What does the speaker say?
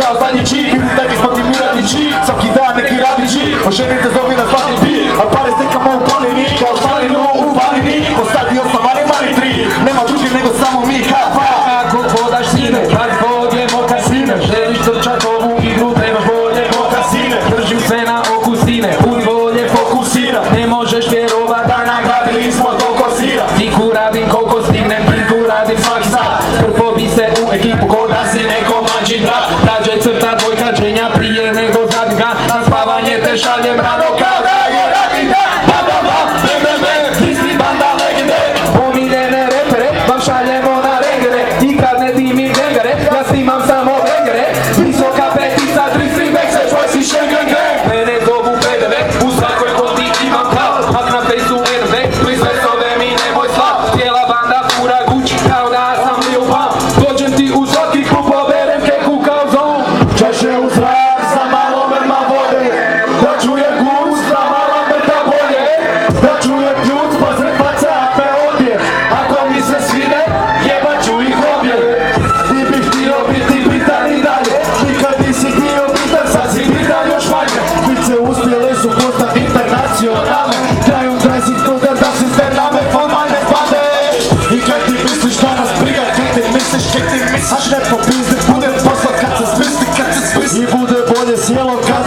kao zadnji čip. Vidim da ih motivirati čip, svaki dan neki radi čip. Oženite zovi na svaki bit, a pare stekamo u planini. Kao stalinu u planini, posadio sam mani 3. Nema drugi nego samo mi, ha. Kako hodaš sine, kad bolje mokasine. Želiš trčat ovu igru, trebaš bolje mokasine. Držim sve na oku sine, budi bolje fokusira. Ne možeš vjerovat da nagradili smo toliko sira. Tiku radim koliko stignem, tiku radim svaki sat. Prvo bi se u ekipu ko da si neko mlađi brat. Rađe crta dvojka dženja prije nego zadim ga. Na spavanje te šaljem rado kao da je radni dan. Ti si banda legende, omiljene repere vam šaljemo na regere. I kad ne dimim gengare, ja snimam samo bengere. Visoka petica, 3 back se tvoj si Schengen gang. Mene zovu PDV, u svakoj koti imam kao. Mak na fejsu RV, sve zove mi nemoj slav. Cijela banda fura Gucci kao da sam Lil Pump. Dođem ti u svaki klub, poberem keku kao zon. Češe u zrak za malo merma vode, da čuje guz za malo mrta bolje. Da čuje kljuc pa se baca me odje, ako mi se svide jebat ću ih obje. Ti bih htio biti bitan i dalje, nikad nisi htio bitan, sad si bitan još manje. Pice uspjele su postat internacionalne, traju 20 godina da si sve name formalne padeš. I kaj ti misliš da nas briga, kaj ti misliš, Aš ne popizdi, budem poslat kad se smisli. I bude bolje sjelo kad